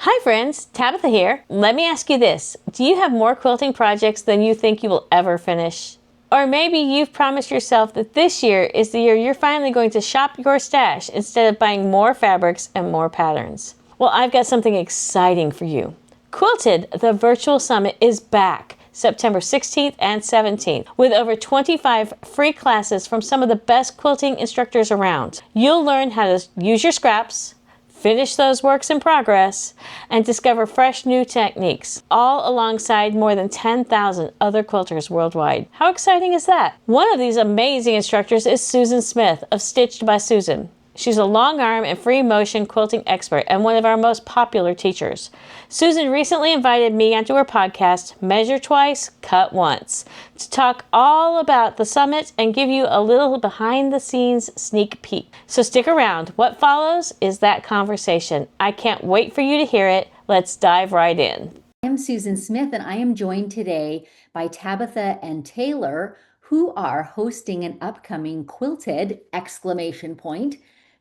Hi friends, Tabitha here. Let me ask you this. Do you have more quilting projects than you think you will ever finish? Or maybe you've promised yourself that this year is the year you're finally going to shop your stash instead of buying more fabrics and more patterns. Well, I've got something exciting for you. Quilted, the virtual summit, is back September 16th and 17th with over 25 free classes from some of the best quilting instructors around. You'll learn how to use your scraps, finish those works in progress, and discover fresh new techniques, all alongside more than 10,000 other quilters worldwide. How exciting is that? One of these amazing instructors is Susan Smith of Stitched by Susan. She's a long arm and free motion quilting expert and one of our most popular teachers. Susan recently invited me onto her podcast, Measure Twice, Cut Once, to talk all about the summit and give you a little behind the scenes sneak peek. So stick around. What follows is that conversation. I can't wait for you to hear it. Let's dive right in. I'm Susan Smith, and I am joined today by Tabatha and Taylor, who are hosting an upcoming Quilted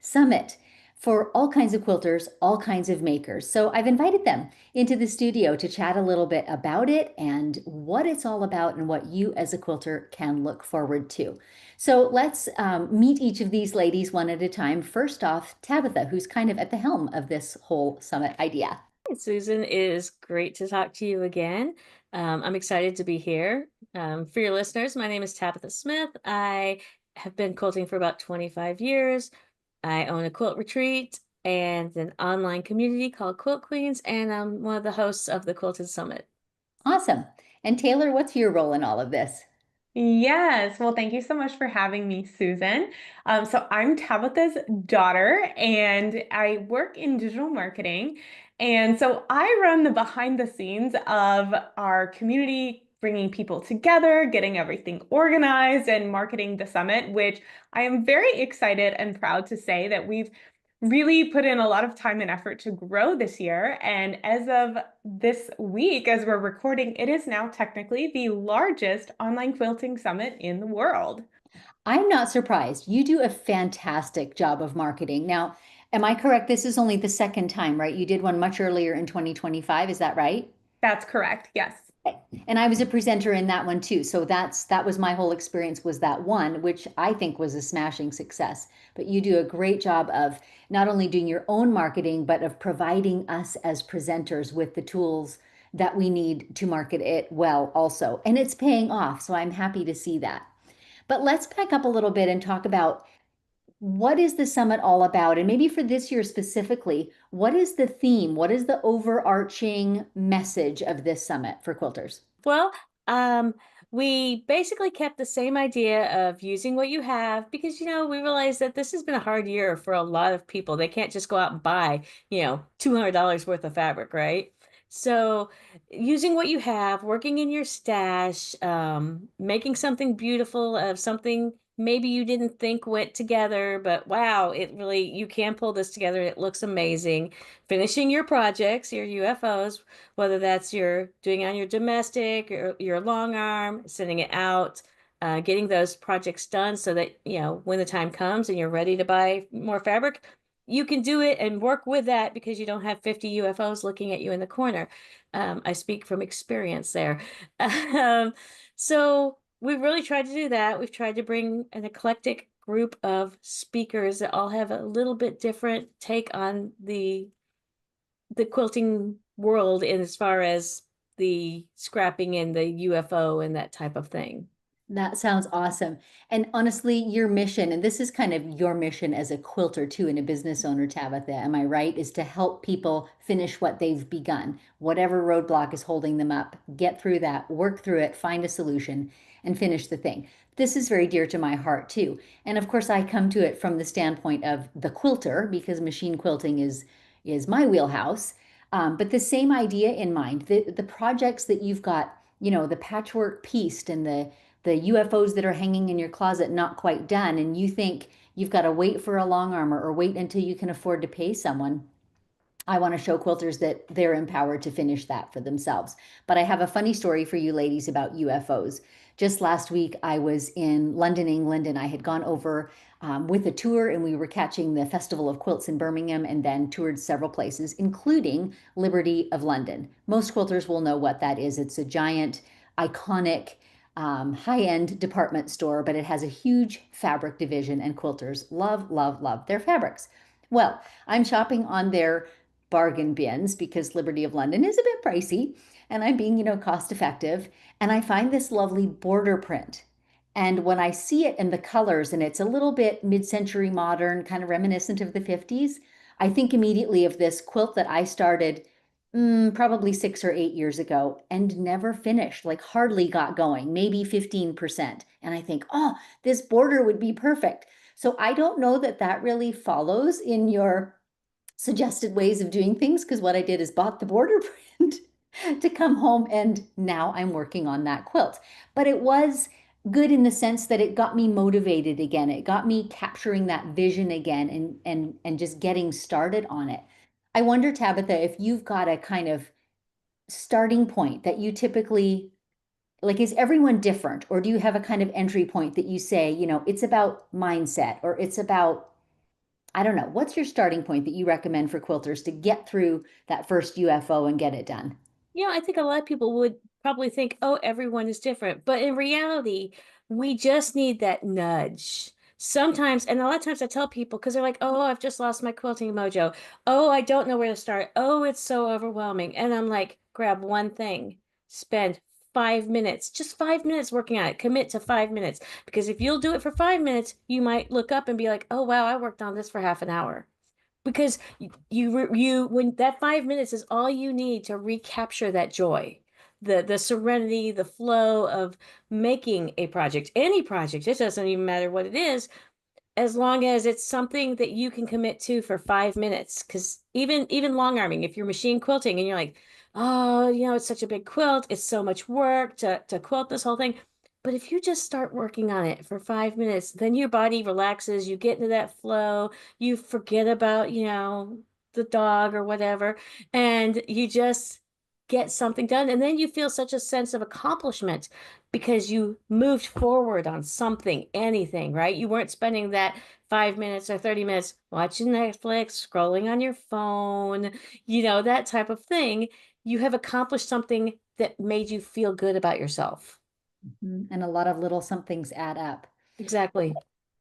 Summit for all kinds of quilters, all kinds of makers. So I've invited them into the studio to chat a little bit about it and what it's all about and what you as a quilter can look forward to. So let's meet each of these ladies one at a time. First off, Tabatha, who's kind of at the helm of this whole summit idea. Susan, it is great to talk to you again. I'm excited to be here. For your listeners, my name is Tabatha Smith. I have been quilting for about 25 years. I own a quilt retreat and an online community called Quilt Queens, and I'm one of the hosts of the Quilted Summit. Awesome. And Taylor, what's your role in all of this? Yes. Well, thank you so much for having me, Susan. So I'm Tabitha's daughter, and I work in digital marketing. And so I run the behind the scenes of our community, bringing people together, getting everything organized, and marketing the summit, which I am very excited and proud to say that we've really put in a lot of time and effort to grow this year. And as of this week, as we're recording, it is now technically the largest online quilting summit in the world. I'm not surprised. You do a fantastic job of marketing. Now, am I correct? This is only the second time, right? You did one much earlier in 2025. Is that right? That's correct. Yes. And I was a presenter in that one too. So that was my whole experience was that one, which I think was a smashing success. But you do a great job of not only doing your own marketing, but of providing us as presenters with the tools that we need to market it well also. And it's paying off. So I'm happy to see that. But let's back up a little bit and talk about what is the summit all about? And maybe for this year specifically, what is the theme? What is the overarching message of this summit for quilters? Well, um, we basically kept the same idea of using what you have because, we realized that this has been a hard year for a lot of people. They can't just go out and buy, $200 worth of fabric, right? So using what you have, working in your stash, making something beautiful of something maybe you didn't think went together, but wow, you can pull this together. It looks amazing. Finishing your projects, your UFOs, whether that's you're doing on your domestic or your long arm, sending it out, getting those projects done so that, when the time comes and you're ready to buy more fabric, you can do it and work with that because you don't have 50 UFOs looking at you in the corner. I speak from experience there. Um, so we've really tried to do that. We've tried to bring an eclectic group of speakers that all have a little bit different take on the quilting world in as far as the scrapping and the UFO and that type of thing. That sounds awesome. And honestly, your mission, and this is kind of your mission as a quilter too, and a business owner, Tabitha, am I right? Is to help people finish what they've begun. Whatever roadblock is holding them up, get through that, work through it, find a solution, and finish the thing. This is very dear to my heart too. And of course, I come to it from the standpoint of the quilter because machine quilting is my wheelhouse. But the same idea in mind, the projects that you've got, the patchwork pieced and the UFOs that are hanging in your closet not quite done, and you think you've got to wait for a long armor or wait until you can afford to pay someone. I want to show quilters that they're empowered to finish that for themselves. But I have a funny story for you ladies about UFOs. Just last week, I was in London, England, and I had gone over with a tour, and we were catching the Festival of Quilts in Birmingham and then toured several places, including Liberty of London. Most quilters will know what that is. It's a giant, iconic, high-end department store, but it has a huge fabric division, and quilters love, love, love their fabrics. Well, I'm shopping on their bargain bins because Liberty of London is a bit pricey, and I'm being, cost effective. And I find this lovely border print. And when I see it in the colors, and it's a little bit mid-century modern, kind of reminiscent of the 50s, I think immediately of this quilt that I started probably 6 or 8 years ago and never finished, like hardly got going, maybe 15%. And I think, oh, this border would be perfect. So I don't know that that really follows in your suggested ways of doing things, because what I did is bought the border print to come home, and now I'm working on that quilt. But it was good in the sense that it got me motivated again. It got me capturing that vision again, and just getting started on it. I wonder, Tabatha, if you've got a kind of starting point that you typically like, is everyone different, or do you have a kind of entry point that you say, it's about mindset, or it's about, I don't know, what's your starting point that you recommend for quilters to get through that first UFO and get it done? I think a lot of people would probably think, oh, everyone is different. But in reality, we just need that nudge. Sometimes, and a lot of times I tell people because they're like, oh, I've just lost my quilting mojo. Oh, I don't know where to start. Oh, it's so overwhelming. And I'm like, grab one thing, spend 5 minutes, just 5 minutes working on it. Commit to 5 minutes. Because if you'll do it for 5 minutes, you might look up and be like, oh, wow, I worked on this for half an hour, because you when that 5 minutes is all you need to recapture that joy, the serenity, the flow of making a project, any project. It doesn't even matter what it is, as long as it's something that you can commit to for 5 minutes. Because even long arming, if you're machine quilting and you're like, oh, it's such a big quilt, it's so much work to quilt this whole thing. But if you just start working on it for 5 minutes, then your body relaxes, you get into that flow, you forget about, the dog or whatever, and you just get something done. And then you feel such a sense of accomplishment because you moved forward on something, anything, right? You weren't spending that 5 minutes or 30 minutes watching Netflix, scrolling on your phone, that type of thing. You have accomplished something that made you feel good about yourself. And a lot of little somethings add up. Exactly.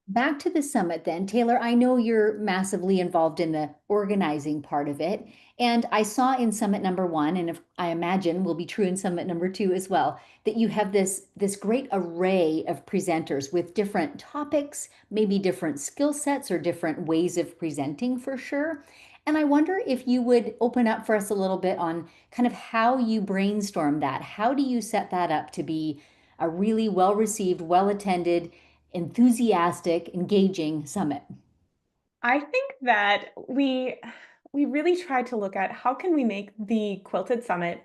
Back to the summit then, Taylor, I know you're massively involved in the organizing part of it. And I saw in summit number one, and if I imagine will be true in summit number two as well, that you have this great array of presenters with different topics, maybe different skill sets or different ways of presenting for sure. And I wonder if you would open up for us a little bit on kind of how you brainstorm that. How do you set that up to be a really well received, well attended, enthusiastic, engaging summit? I think that we really try to look at how can we make the Quilted Summit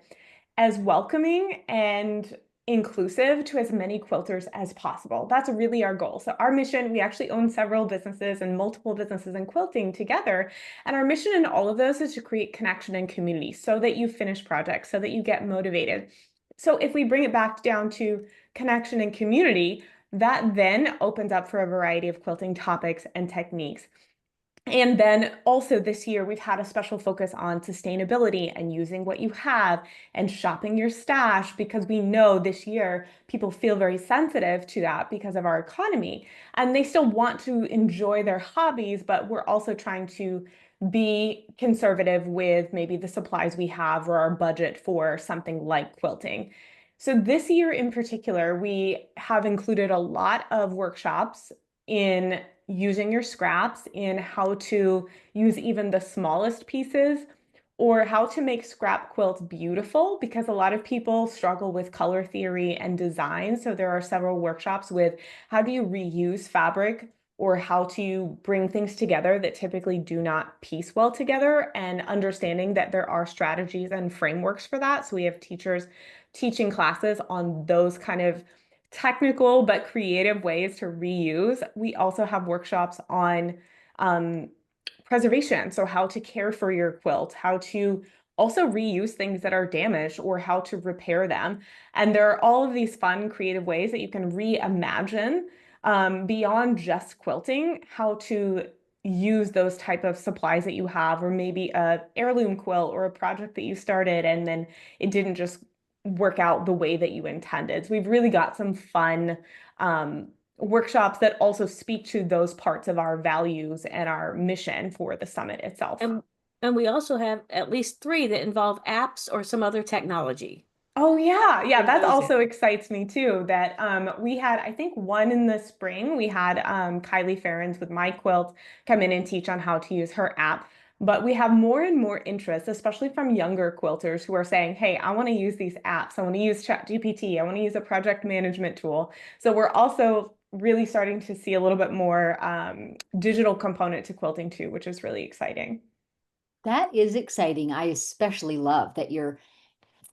as welcoming and inclusive to as many quilters as possible. That's really our goal. So our mission, we actually own several businesses and multiple businesses in quilting together. And our mission in all of those is to create connection and community so that you finish projects, so that you get motivated. So if we bring it back down to connection and community, that then opens up for a variety of quilting topics and techniques. And then also this year, we've had a special focus on sustainability and using what you have and shopping your stash, because we know this year people feel very sensitive to that because of our economy. And they still want to enjoy their hobbies, but we're also trying to be conservative with maybe the supplies we have or our budget for something like quilting. So this year in particular, we have included a lot of workshops in using your scraps, in how to use even the smallest pieces, or how to make scrap quilts beautiful, because a lot of people struggle with color theory and design. So there are several workshops with how do you reuse fabric, or how to bring things together that typically do not piece well together, and understanding that there are strategies and frameworks for that. So we have teachers teaching classes on those kind of technical but creative ways to reuse. We also have workshops on preservation, so how to care for your quilt, how to also reuse things that are damaged, or how to repair them. And there are all of these fun, creative ways that you can reimagine beyond just quilting, how to use those type of supplies that you have, or maybe a heirloom quilt or a project that you started and then it didn't just work out the way that you intended. So we've really got some fun workshops that also speak to those parts of our values and our mission for the summit itself. And and we also have at least three that involve apps or some other technology. Oh yeah, yeah, Bring that those in. also excites me too. That we had, I think, one in the spring. We had Kylie Ferrens with My Quilt come in and teach on how to use her app. But we have more and more interest, especially from younger quilters who are saying, "Hey, I want to use these apps. I want to use ChatGPT. I want to use a project management tool." So we're also really starting to see a little bit more digital component to quilting too, which is really exciting. That is exciting. I especially love that you're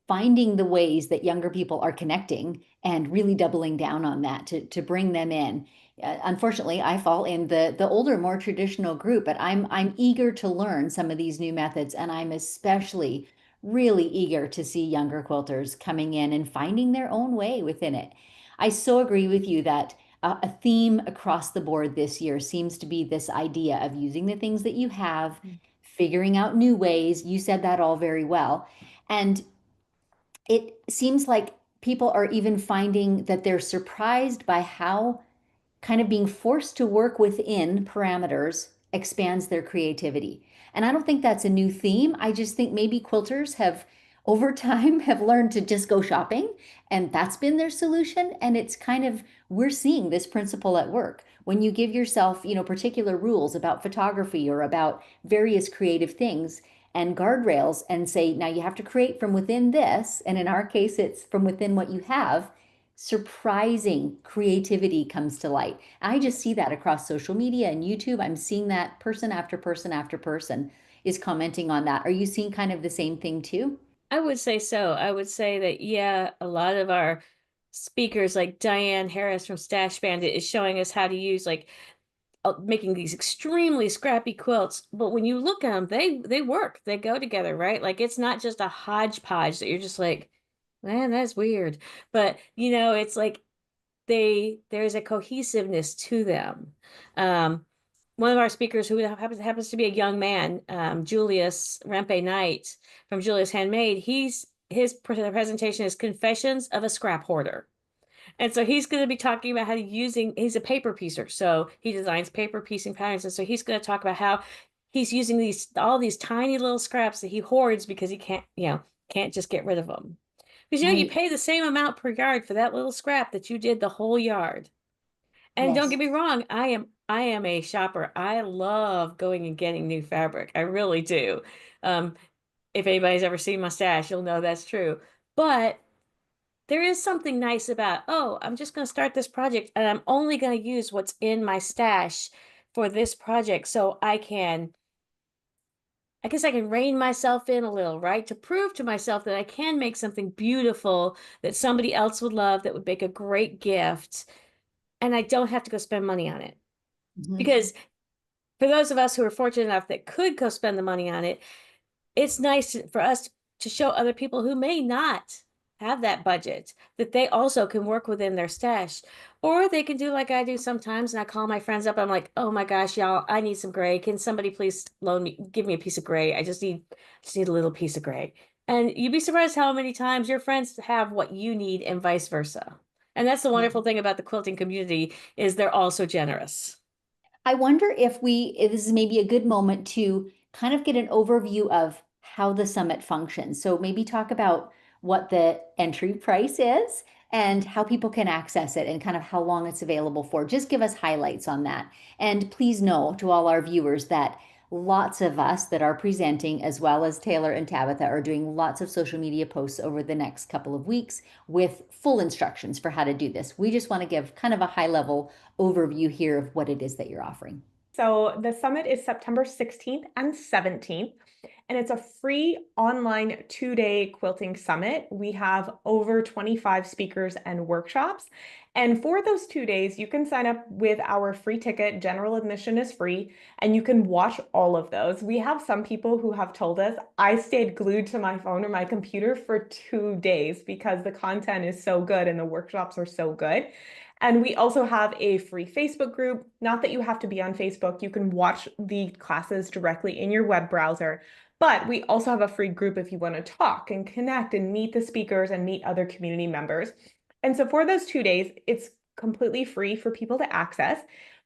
finding the ways that younger people are connecting and really doubling down on that to bring them in. Unfortunately, I fall in the older, more traditional group, but I'm eager to learn some of these new methods, and I'm especially really eager to see younger quilters coming in and finding their own way within it. I so agree with you that a theme across the board this year seems to be this idea of using the things that you have, figuring out new ways. You said that all very well. And it seems like people are even finding that they're surprised by how kind of being forced to work within parameters expands their creativity. And I don't think that's a new theme. I just think maybe quilters have over time have learned to just go shopping, and that's been their solution. And it's kind of, we're seeing this principle at work. When you give yourself, particular rules about photography or about various creative things and guardrails and say, now you have to create from within this, and in our case it's from within what you have, surprising creativity comes to light. I just see that across social media and YouTube. I'm seeing that person after person after person is commenting on that. Are you seeing kind of the same thing too? I would say so. I would say that, yeah, a lot of our speakers, like Diane Harris from Stash Bandit, is showing us how to use making these extremely scrappy quilts. But when you look at them, they work. They go together, right? Like it's not just a hodgepodge that you're just like, man, that's weird. But it's like there's a cohesiveness to them. Um, one of our speakers who happens to be a young man, Julius Rempe Knight from Julius Handmade, his presentation is Confessions of a Scrap Hoarder. And so he's going to be talking about he's a paper piecer. So he designs paper piecing patterns. And so he's going to talk about how he's using all these tiny little scraps that he hoards because he can't just get rid of them. Because you Right. pay the same amount per yard for that little scrap that you did the whole yard. And don't get Yes. me wrong, I am a shopper. I love going and getting new fabric. I really do. Um, if anybody's ever seen my stash, you'll know that's true. But there is something nice about, oh, I'm just going to start this project and I'm only going to use what's in my stash for this project so I guess I can rein myself in a little, right? To prove to myself that I can make something beautiful that somebody else would love, that would make a great gift, and I don't have to go spend money on it. Mhm. Because for those of us who are fortunate enough that could go spend the money on it, it's nice for us to show other people who may not have that budget that they also can work within their stash. Or they can do like I do sometimes, and I call my friends up. I'm like, oh my gosh, y'all, I need some gray. Can somebody please give me a piece of gray? I just need a little piece of gray. And you'd be surprised how many times your friends have what you need and vice versa. And that's the Yeah. wonderful thing about the quilting community is they're all so generous. I wonder if this is maybe a good moment to kind of get an overview of how the summit functions. So maybe talk about what the entry price is and how people can access it and kind of how long it's available for. Just give us highlights on that. And please know to all our viewers that lots of us that are presenting, as well as Taylor and Tabatha, are doing lots of social media posts over the next couple of weeks with full instructions for how to do this. We just want to give kind of a high level overview here of what it is that you're offering. So the summit is September 16th and 17th, and it's a free online 2-day quilting summit. We have over 25 speakers and workshops. And for those 2 days, you can sign up with our free ticket. General admission is free, and you can watch all of those. We have some people who have told us, I stayed glued to my phone or my computer for 2 days because the content is so good and the workshops are so good. And we also have a free Facebook group. Not that you have to be on Facebook, you can watch the classes directly in your web browser. But we also have a free group if you want to talk and connect and meet the speakers and meet other community members. And so for those 2 days, it's completely free for people to access.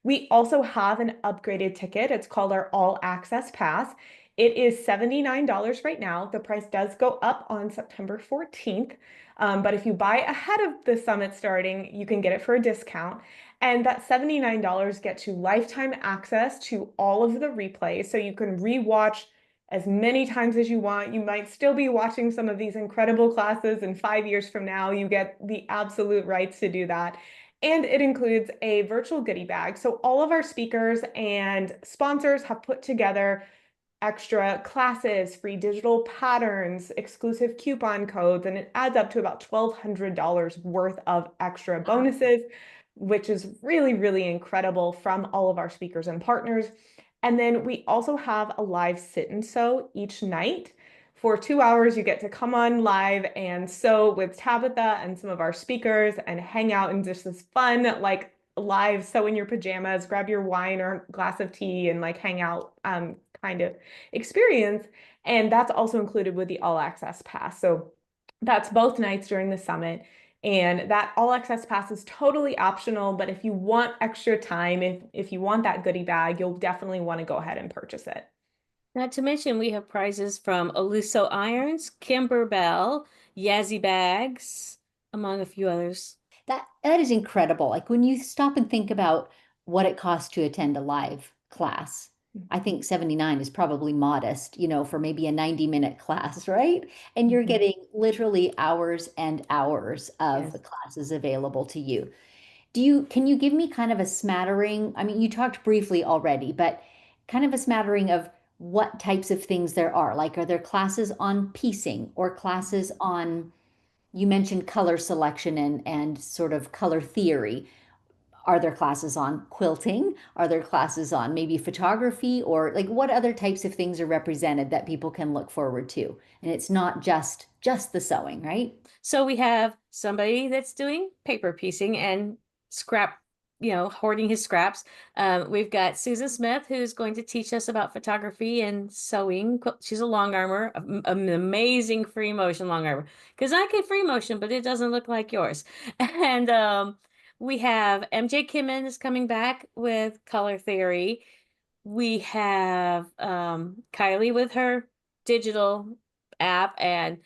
We also have an upgraded ticket. It's called our All Access Pass. It is $79 right now. The price does go up on September 14th. But if you buy ahead of the summit starting, you can get it for a discount. And that $79 gets you lifetime access to all of the replays. So you can rewatch as many times as you want. You might still be watching some of these incredible classes, and 5 years from now, you get the absolute rights to do that. And it includes a virtual goodie bag. So all of our speakers and sponsors have put together extra classes, free digital patterns, exclusive coupon codes, and it adds up to about $1,200 worth of extra bonuses, which is really, really incredible from all of our speakers and partners. And then we also have a live sit and sew each night. For 2 hours, you get to come on live and sew with Tabatha and some of our speakers and hang out in just this fun, like live sew in your pajamas, grab your wine or glass of tea and like hang out kind of experience. And that's also included with the All Access Pass. So that's both nights during the summit. And that All Access Pass is totally optional, but if you want extra time, if you want that goodie bag, you'll definitely want to go ahead and purchase it. Not to mention, we have prizes from Oluso Irons, Kimberbell, Yazzie Bags, among a few others. That is incredible. Like when you stop and think about what it costs to attend a live class, I think 79 is probably modest, for maybe a 90-minute class, right? And you're Mhm. getting literally hours and hours of Yes. the classes available to you. Can you give me kind of a smattering? I mean, you talked briefly already, but kind of a smattering of what types of things there are. Like, are there classes on piecing or classes on, you mentioned color selection and sort of color theory. Are there classes on quilting? Are there classes on maybe photography or like what other types of things are represented that people can look forward to? And it's not just the sewing, right? So we have somebody that's doing paper piecing and scrap, hoarding his scraps. We've got Susan Smith, who's going to teach us about photography and sewing. She's a long armor, an amazing free motion long armor. Because I can free motion, but it doesn't look like yours. And we have MJ Kimmin is coming back with color theory. We have Kylie with her digital app, and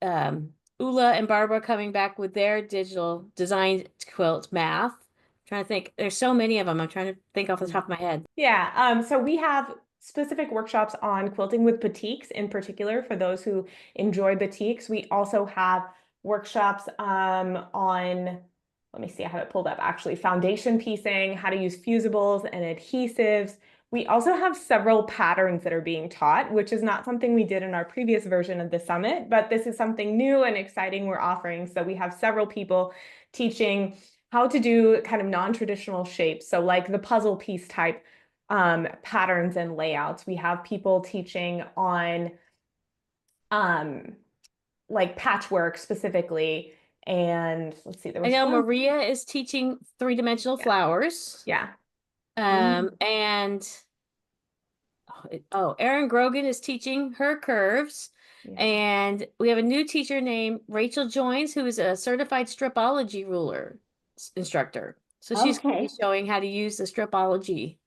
Ula and Barbara coming back with their digital design quilt math. Trying to think. There's so many of them. I'm trying to think off the top of my head. Yeah, so we have specific workshops on quilting with batiks in particular for those who enjoy batiks. We also have workshops on, let me see, I have it pulled up actually, foundation piecing, how to use fusibles and adhesives. We also have several patterns that are being taught, which is not something we did in our previous version of the summit, but this is something new and exciting we're offering. So we have several people teaching how to do kind of non-traditional shapes. So like the puzzle piece type patterns and layouts. We have people teaching on like patchwork specifically. And let's see, there I was know one. Maria is teaching three-dimensional Yeah. flowers. Yeah. Mhm. And Erin Grogan is teaching her curves. Yeah. And we have a new teacher named Rachel Joins, who is a certified stripology ruler instructor. So she's going to be Okay. showing how to use the stripology.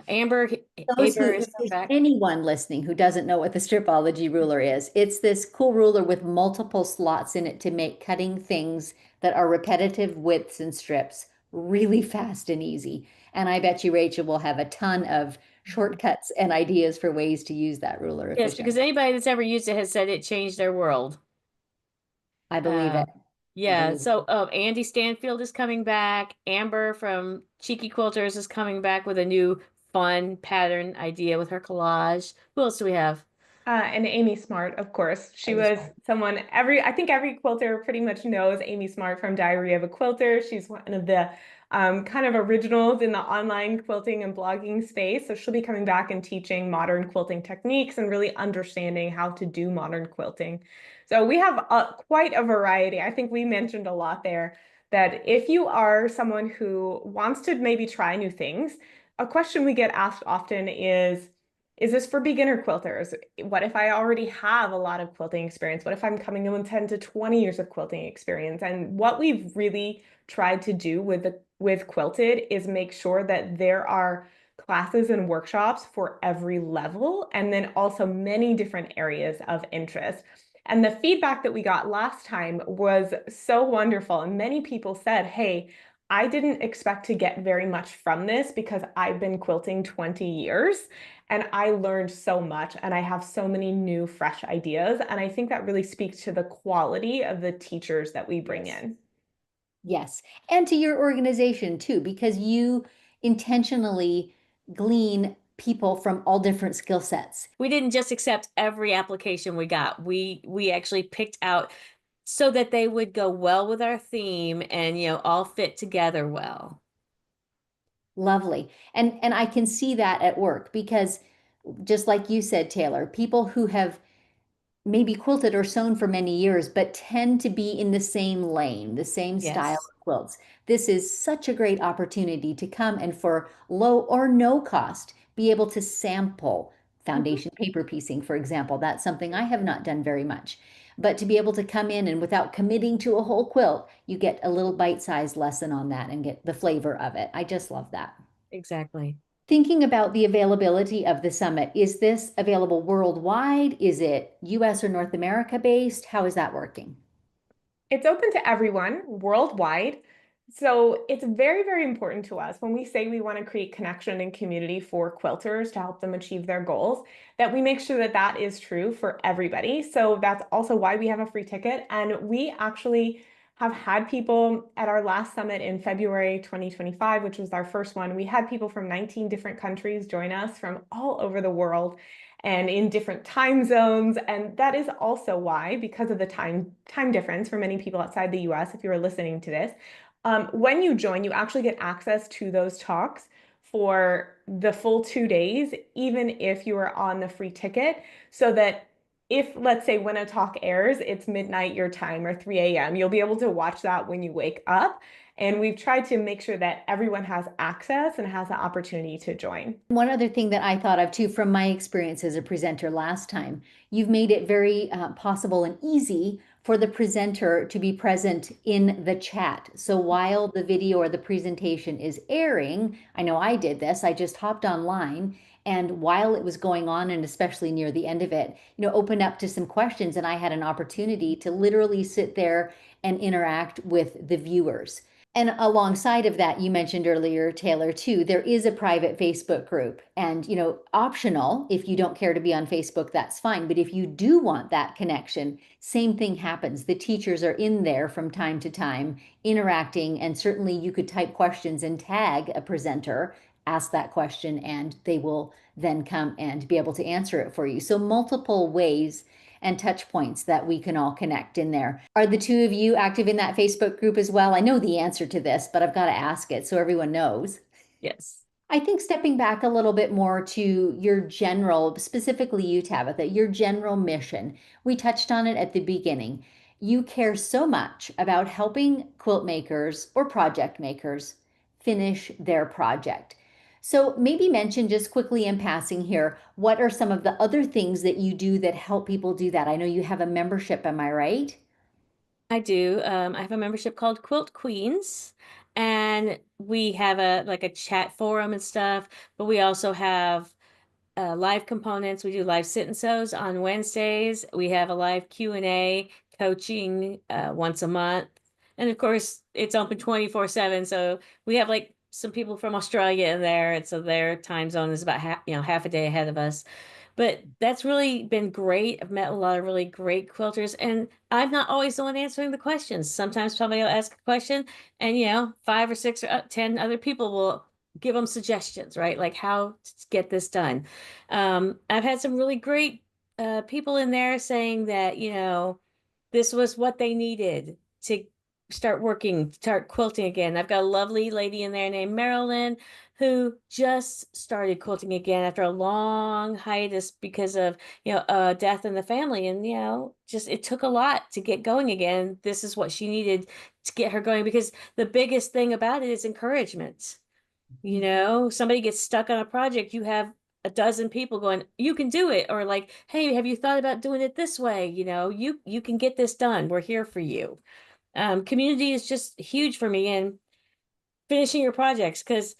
Amber Those Aber who, is if coming there's back. anyone listening who doesn't know what the stripology ruler is, it's this cool ruler with multiple slots in it to make cutting things that are repetitive widths and strips really fast and easy. And I bet you Rachel will have a ton of shortcuts and ideas for ways to use that ruler Yes, because efficiently. anybody that's ever used it has said it changed their world. I believe Uh, it. I yeah, believe it. so Andy Stanfield is coming back. Amber from Cheeky Quilters is coming back with a new fun pattern idea with her collage. Who else do we have? And Amy Smart, of course. She Maybe was smart. someone I think every quilter pretty much knows Amy Smart from Diary of a Quilter. She's one of the kind of originals in the online quilting and blogging space. So she'll be coming back and teaching modern quilting techniques and really understanding how to do modern quilting. So we have quite a variety. I think we mentioned a lot there. that if you are someone who wants to maybe try new things, a question we get asked often is this for beginner quilters? What if I already have a lot of quilting experience? What if I'm coming in with 10 to 20 years of quilting experience? And what we've really tried to do with Quilted is make sure that there are classes and workshops for every level, and then also many different areas of interest. And the feedback that we got last time was so wonderful. And many people said, hey, I didn't expect to get very much from this because I've been quilting 20 years and I learned so much and I have so many new, fresh ideas. And I think that really speaks to the quality of the teachers that we bring Yes. in. Yes. And to your organization too, because you intentionally glean people from all different skill sets. We didn't just accept every application we got. We actually picked out so that they would go well with our theme and, all fit together well. Lovely. And I can see that at work because just like you said, Taylor, people who have maybe quilted or sewn for many years, but tend to be in the same lane, the same style Yes. of quilts. This is such a great opportunity to come and for low or no cost, be able to sample Mhm. foundation paper piecing, for example. That's something I have not done very much. But to be able to come in and without committing to a whole quilt, you get a little bite-sized lesson on that and get the flavor of it. I just love that. Exactly. Thinking about the availability of the summit, is this available worldwide? Is it US or North America based? How is that working? It's open to everyone worldwide. So it's very, very important to us when we say we want to create connection and community for quilters to help them achieve their goals, that we make sure that that is true for everybody. So that's also why we have a free ticket. And we actually have had people at our last summit in February 2025, which was our first one. We had people from 19 different countries join us from all over the world and in different time zones. And that is also why, because of the time difference for many people outside the US, if you are listening to this, when you join, you actually get access to those talks for the full 2 days, even if you are on the free ticket, so that if, let's say, when a talk airs, it's midnight your time or 3 a.m., you'll be able to watch that when you wake up. And we've tried to make sure that everyone has access and has the opportunity to join. One other thing that I thought of too, from my experience as a presenter last time, you've made it very possible and easy for the presenter to be present in the chat. So while the video or the presentation is airing, I know I did this, I just hopped online and while it was going on, and especially near the end of it, opened up to some questions, and I had an opportunity to literally sit there and interact with the viewers. And alongside of that, you mentioned earlier, Taylor, too, there is a private Facebook group. And, optional, if you don't care to be on Facebook, that's fine. But if you do want that connection, same thing happens. The teachers are in there from time to time interacting. And certainly you could type questions and tag a presenter, ask that question, and they will then come and be able to answer it for you. So, multiple ways and touch points that we can all connect in there. Are the two of you active in that Facebook group as well? I know the answer to this, but I've got to ask it so everyone knows. Yes. I think stepping back a little bit more to your general, specifically you, Tabatha, your general mission. We touched on it at the beginning. You care so much about helping quilt makers or project makers finish their project. So maybe mention just quickly in passing here, what are some of the other things that you do that help people do that? I know you have a membership, am I right? I do. I have a membership called Quilt Queens, and we have a chat forum and stuff, but we also have live components. We do live sit and sews on Wednesdays. We have a live Q&A coaching once a month. And of course, it's open 24/7. So we have like some people from Australia in there. And so their time zone is about half a day ahead of us. But that's really been great. I've met a lot of really great quilters, and I'm not always the one answering the questions. Sometimes somebody will ask a question, and five or six or 10 other people will give them suggestions, right? Like how to get this done. I've had some really great people in there saying that, this was what they needed to start quilting again. I've got a lovely lady in there named Marilyn who just started quilting again after a long hiatus because of, death in the family. And, just it took a lot to get going again. This is what she needed to get her going because the biggest thing about it is encouragement. Somebody gets stuck on a project, you have a dozen people going, you can do it, or like, hey, have you thought about doing it this way? You can get this done. We're here for you. Community is just huge for me and finishing your projects because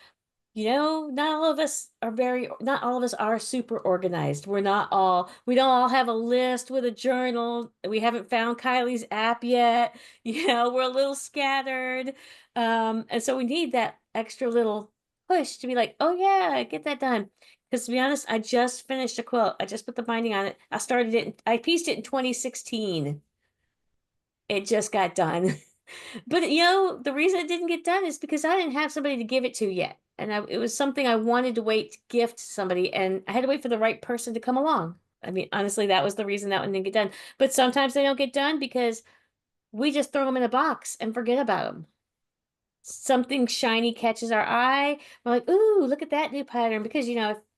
not all of us are super organized. We don't all have a list with a journal. We haven't found Kylie's app yet. We're a little scattered. And so we need that extra little push to be like, oh yeah, get that done. Because to be honest, I just finished a quilt. I just put the binding on it. I pieced it in 2016. It just got done. But the reason it didn't get done is because I didn't have somebody to give it to yet. And it was something I wanted to wait to gift somebody, and I had to wait for the right person to come along. I mean, honestly, that was the reason that one didn't get done. But sometimes they don't get done because we just throw them in a box and forget about them. Something shiny catches our eye. We're like, ooh, look at that new pattern. Because,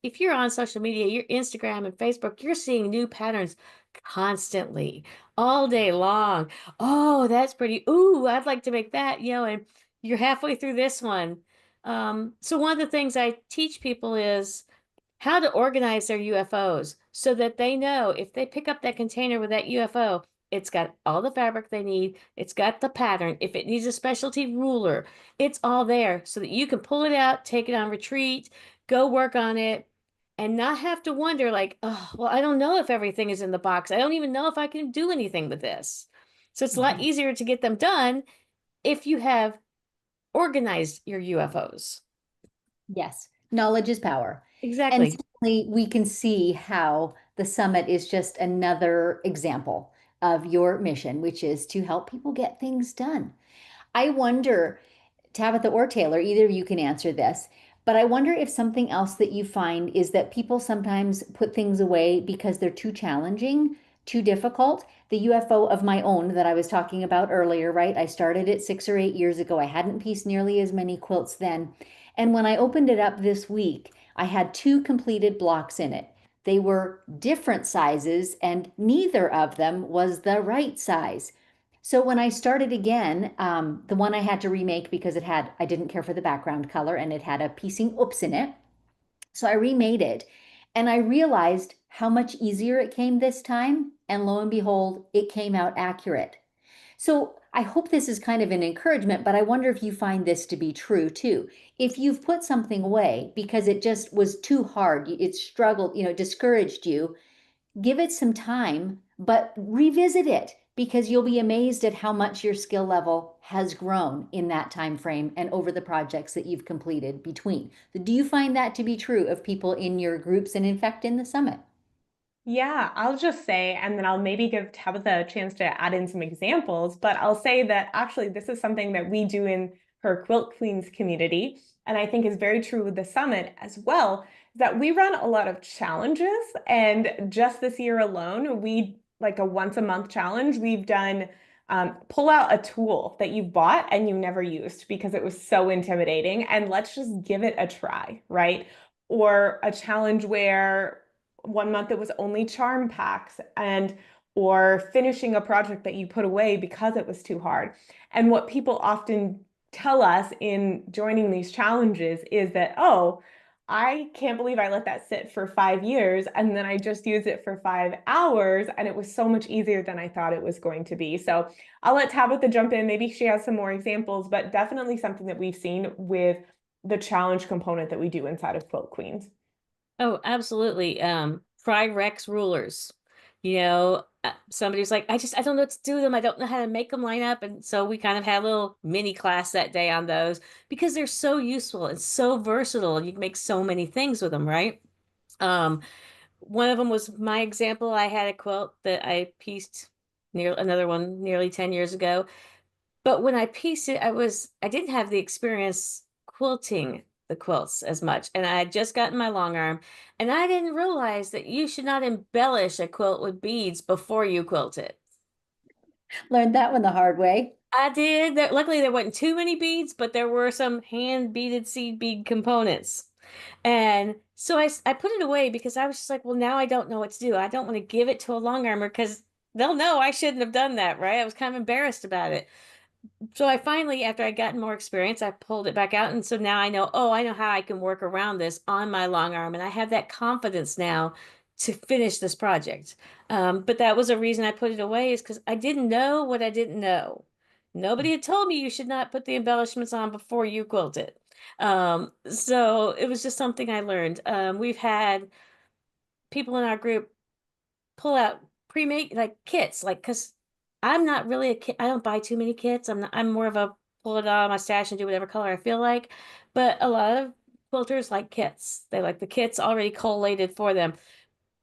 if you're on social media, your Instagram and Facebook, you're seeing new patterns constantly, all day long. Oh, that's pretty. Ooh, I'd like to make that, and you're halfway through this one. So one of the things I teach people is how to organize their UFOs so that they know if they pick up that container with that UFO, it's got all the fabric they need. It's got the pattern. If it needs a specialty ruler, it's all there so that you can pull it out, take it on retreat, go work on it, and not have to wonder like, oh, well, I don't know if everything is in the box. I don't even know if I can do anything with this. So it's a lot Mhm. easier to get them done if you have organized your UFOs. Yes, knowledge is power. And Exactly. certainly we can see how the summit is just another example of your mission, which is to help people get things done. I wonder, Tabitha or Taylor, either of you can answer this, but I wonder if something else that you find is that people sometimes put things away because they're too challenging, too difficult. The UFO of my own that I was talking about earlier, right? I started it 6 or 8 years ago. I hadn't pieced nearly as many quilts then. And when I opened it up this week, I had two completed blocks in it. They were different sizes, and neither of them was the right size. So when I started again, the one I had to remake because I didn't care for the background color and it had a piecing oops in it. So I remade it and I realized how much easier it came this time. And lo and behold, it came out accurate. So I hope this is kind of an encouragement, but I wonder if you find this to be true too. If you've put something away because it just was too hard, it struggled, discouraged you, give it some time, but revisit it because you'll be amazed at how much your skill level has grown in that time frame and over the projects that you've completed between. Do you find that to be true of people in your groups and in fact in the summit? Yeah, I'll just say, and then I'll maybe give Tabitha a chance to add in some examples, but I'll say that actually this is something that we do in her Quilt Queens community, and I think is very true with the summit as well, that we run a lot of challenges. And just this year alone, we like a once a month challenge, we've done pull out a tool that you bought and you never used because it was so intimidating, and let's just give it a try, right? Or a challenge where one month it was only charm packs and or finishing a project that you put away because it was too hard. And what people often tell us in joining these challenges is that, oh, I can't believe I let that sit for 5 years and then I just used it for 5 hours and it was so much easier than I thought it was going to be. So I'll let Tabitha jump in. Maybe she has some more examples, but definitely something that we've seen with the challenge component that we do inside of Quilt Queens. Oh, absolutely. Fry Rex rulers. Somebody's like, I don't know what to do with them. I don't know how to make them line up. And so we kind of had a little mini class that day on those because they're so useful and so versatile. And you can make so many things with them, right? Um, One of them was my example. I had a quilt that I pieced another one nearly 10 years ago. But when I pieced it, I didn't have the experience quilting the quilts as much. And I had just gotten my long arm, and I didn't realize that you should not embellish a quilt with beads before you quilt it. Learned that one the hard way. I did. Luckily, there wasn't too many beads, but there were some hand beaded seed bead components. And so I put it away because I was just like, well, now I don't know what to do. I don't want to give it to a long armor because they'll know I shouldn't have done that, right? I was kind of embarrassed about it. So I finally, after I gotten more experience, I pulled it back out. And so now I know, oh, I know how I can work around this on my long arm. And I have that confidence now to finish this project. But that was a reason I put it away is because I didn't know what I didn't know. Nobody had told me you should not put the embellishments on before you quilt it. So it was just something I learned. We've had people in our group pull out pre-made like kits, like because I'm not really a kit. I don't buy too many kits. I'm more of a pull it out of my stash and do whatever color I feel like. But a lot of quilters like kits. They like the kits already collated for them.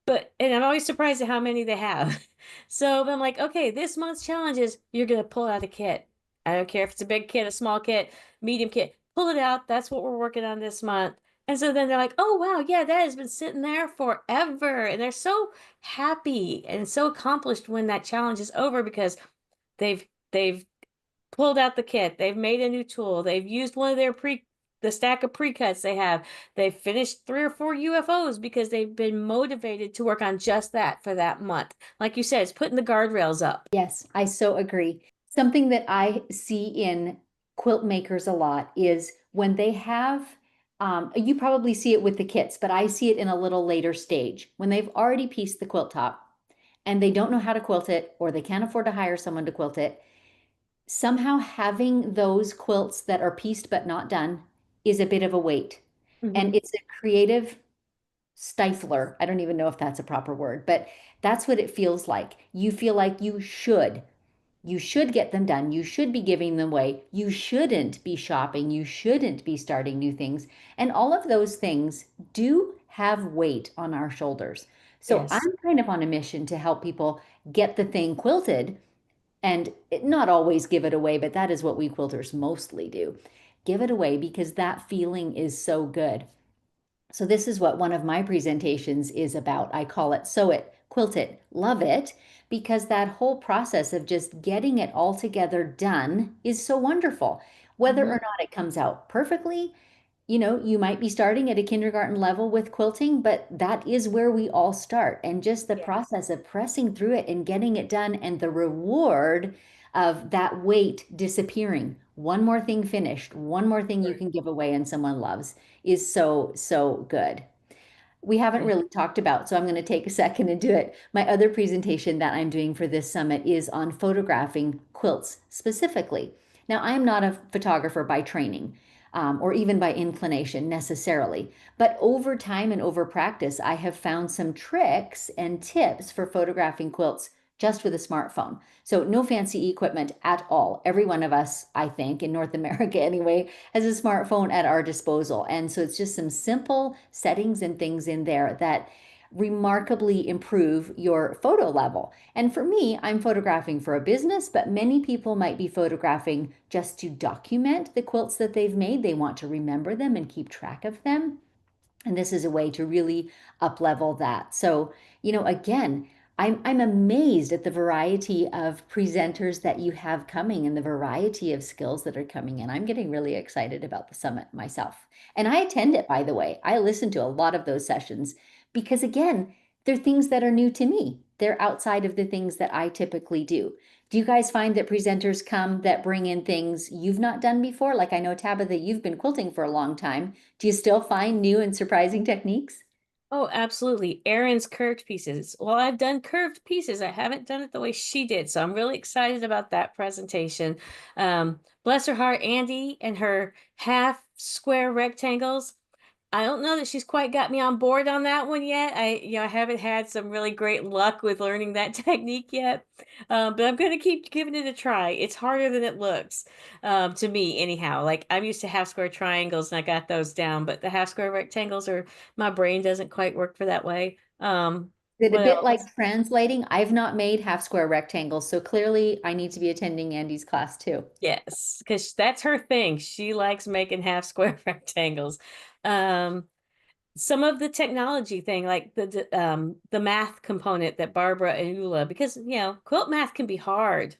But and I'm always surprised at how many they have. So I'm like, okay, this month's challenge is you're gonna pull out a kit. I don't care if it's a big kit, a small kit, medium kit. Pull it out. That's what we're working on this month. And so then they're like, oh wow, yeah, that has been sitting there forever. And they're so happy and so accomplished when that challenge is over because they've pulled out the kit. They've made a new tool. They've used one of the stack of pre-cuts they have. They've finished 3 or 4 UFOs because they've been motivated to work on just that for that month. Like you said, it's putting the guardrails up. Yes, I so agree. Something that I see in quilt makers a lot is when they have, you probably see it with the kits, but I see it in a little later stage when they've already pieced the quilt top and they don't know how to quilt it or they can't afford to hire someone to quilt it. Somehow having those quilts that are pieced but not done is a bit of a weight. And Hmm. it's a creative stifler. I don't even know if that's a proper word, but that's what it feels like. You feel like you should. You should get them done. You should be giving them away. You shouldn't be shopping. You shouldn't be starting new things. And all of those things do have weight on our shoulders. So Yes. I'm kind of on a mission to help people get the thing quilted and not always give it away, but that is what we quilters mostly do. Give it away because that feeling is so good. So this is what one of my presentations is about. I call it Sew It, Quilt It, Love It, because that whole process of just getting it all together done is so wonderful. Whether or Hmm. not it comes out perfectly, you might be starting at a kindergarten level with quilting, but that is where we all start. And just the Yes. process of pressing through it and getting it done and the reward of that weight disappearing. One more thing finished, one more thing you Right. can give away and someone loves is so, so good. We haven't Right. really talked about, so I'm going to take a second and do it. My other presentation that I'm doing for this summit is on photographing quilts specifically. Now, I am not a photographer by training, or even by inclination necessarily, but over time and over practice, I have found some tricks and tips for photographing quilts just with a smartphone. So, no fancy equipment at all. Every one of us, I think, in North America anyway, has a smartphone at our disposal. And so it's just some simple settings and things in there that remarkably improve your photo level. And for me, I'm photographing for a business, but many people might be photographing just to document the quilts that they've made. They want to remember them and keep track of them. And this is a way to really up level that. So, again, I'm amazed at the variety of presenters that you have coming and the variety of skills that are coming in. I'm getting really excited about the summit myself. And I attend it, by the way. I listen to a lot of those sessions because, again, they're things that are new to me. They're outside of the things that I typically do. Do you guys find that presenters come that bring in things you've not done before? Like I know, Tabitha, you've been quilting for a long time. Do you still find new and surprising techniques? Oh, absolutely. Erin's curved pieces. Well, I've done curved pieces. I haven't done it the way she did. So I'm really excited about that presentation. Bless her heart, Andy and her half square rectangles. I don't know that she's quite got me on board on that one yet. I haven't had some really great luck with learning that technique yet. But I'm going to keep giving it a try. It's harder than it looks, to me anyhow. Like I'm used to half square triangles and I got those down, but the half square rectangles are my brain doesn't quite work for that way. Is it a What bit else? like translating? I've not made half square rectangles, so clearly I need to be attending Andy's class too. Yes, because that's her thing. She likes making half square rectangles. Um, some of the technology thing, like the math component that Barbara and Ula, because quilt math can be hard.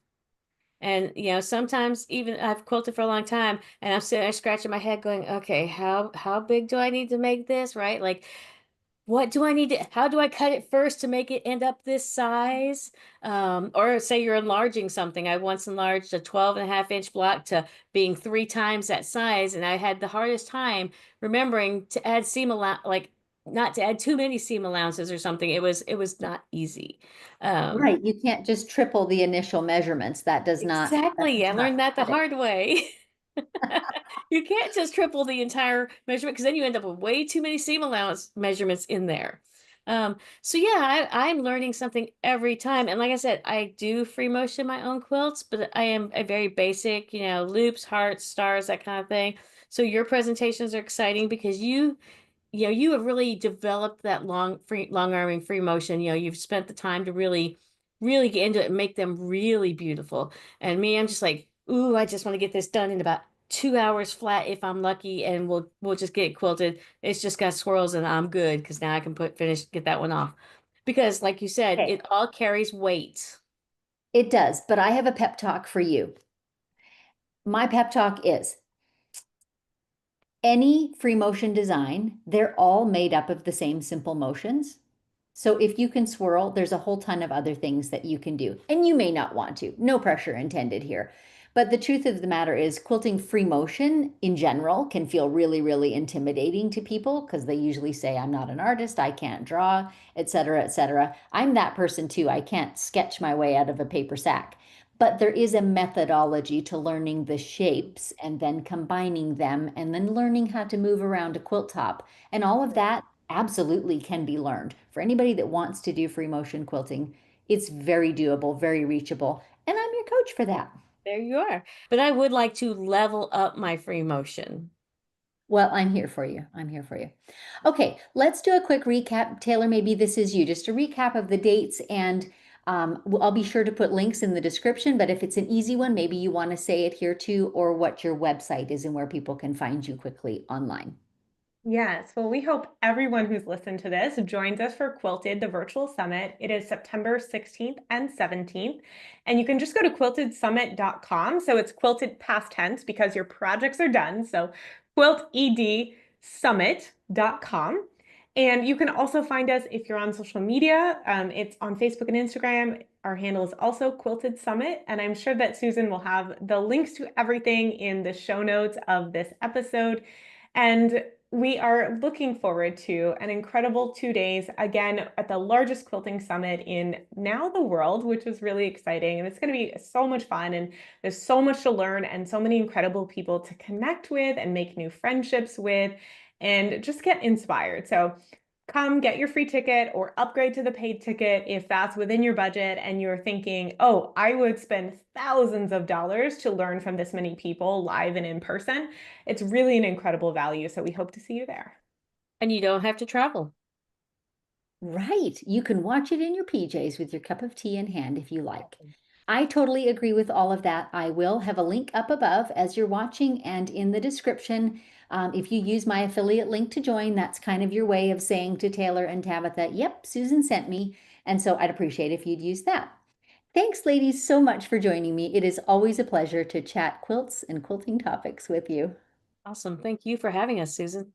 And sometimes even I've quilted for a long time and I'm sitting there scratching my head going, okay, how big do I need to make this, right? Like what do I need to, how do I cut it first to make it end up this size? Or say you're enlarging something. I once enlarged a 12.5 inch block to being 3 times that size, and I had the hardest time remembering to add seam allow like not to add too many seam allowances or something. It was not easy. Um, Right. You can't just triple the initial measurements. That exactly. does I not learned that the cut it. hard way. You can't just triple the entire measurement because then you end up with way too many seam allowance measurements in there. So yeah, I'm learning something every time. And like I said, I do free motion my own quilts, but I am a very basic, loops, hearts, stars, that kind of thing. So your presentations are exciting because you have really developed that long arming free motion. You've spent the time to really get into it and make them really beautiful. And me, I'm just like, ooh, I just want to get this done in about 2 hours flat if I'm lucky, and we'll just get it quilted. It's just got swirls and I'm good because now I can get that one off. Because like you said, Okay. it all carries weight. It does, but I have a pep talk for you. My pep talk is any free motion design, they're all made up of the same simple motions. So if you can swirl, there's a whole ton of other things that you can do. And you may not want to. No pressure intended here. But the truth of the matter is, quilting free motion in general can feel really, really intimidating to people because they usually say, I'm not an artist, I can't draw, et cetera, et cetera. I'm that person too. I can't sketch my way out of a paper sack. But there is a methodology to learning the shapes and then combining them and then learning how to move around a quilt top. And all of that absolutely can be learned. For anybody that wants to do free motion quilting, it's very doable, very reachable. And I'm your coach for that. There you are. But I would like to level up my free motion. Well, I'm here for you. I'm here for you. Okay, let's do a quick recap. Taylor, maybe this is you. Just a recap of the dates, and I'll be sure to put links in the description. But if it's an easy one, maybe you want to say it here too, or what your website is and where people can find you quickly online. Yes, well, we hope everyone who's listened to this joins us for Quilted, the virtual summit. It is September 16th and 17th. And you can just go to quiltedsummit.com. So it's quilted past tense because your projects are done. So quiltedsummit.com. And you can also find us if you're on social media. It's on Facebook and Instagram. Our handle is also Quilted Summit. And I'm sure that Susan will have the links to everything in the show notes of this episode. And we are looking forward to an incredible 2 days, again, at the largest quilting summit in now the world, which is really exciting. And it's going to be so much fun. And there's so much to learn and so many incredible people to connect with and make new friendships with and just get inspired. So come get your free ticket or upgrade to the paid ticket if that's within your budget and you're thinking, oh, I would spend thousands of dollars to learn from this many people live and in person. It's really an incredible value. So we hope to see you there. And you don't have to travel. Right. You can watch it in your PJs with your cup of tea in hand if you like. I totally agree with all of that. I will have a link up above as you're watching and in the description. If you use my affiliate link to join, that's kind of your way of saying to Taylor and Tabatha, yep, Susan sent me. And so I'd appreciate if you'd use that. Thanks, ladies, so much for joining me. It is always a pleasure to chat quilts and quilting topics with you. Awesome. Thank you for having us, Susan.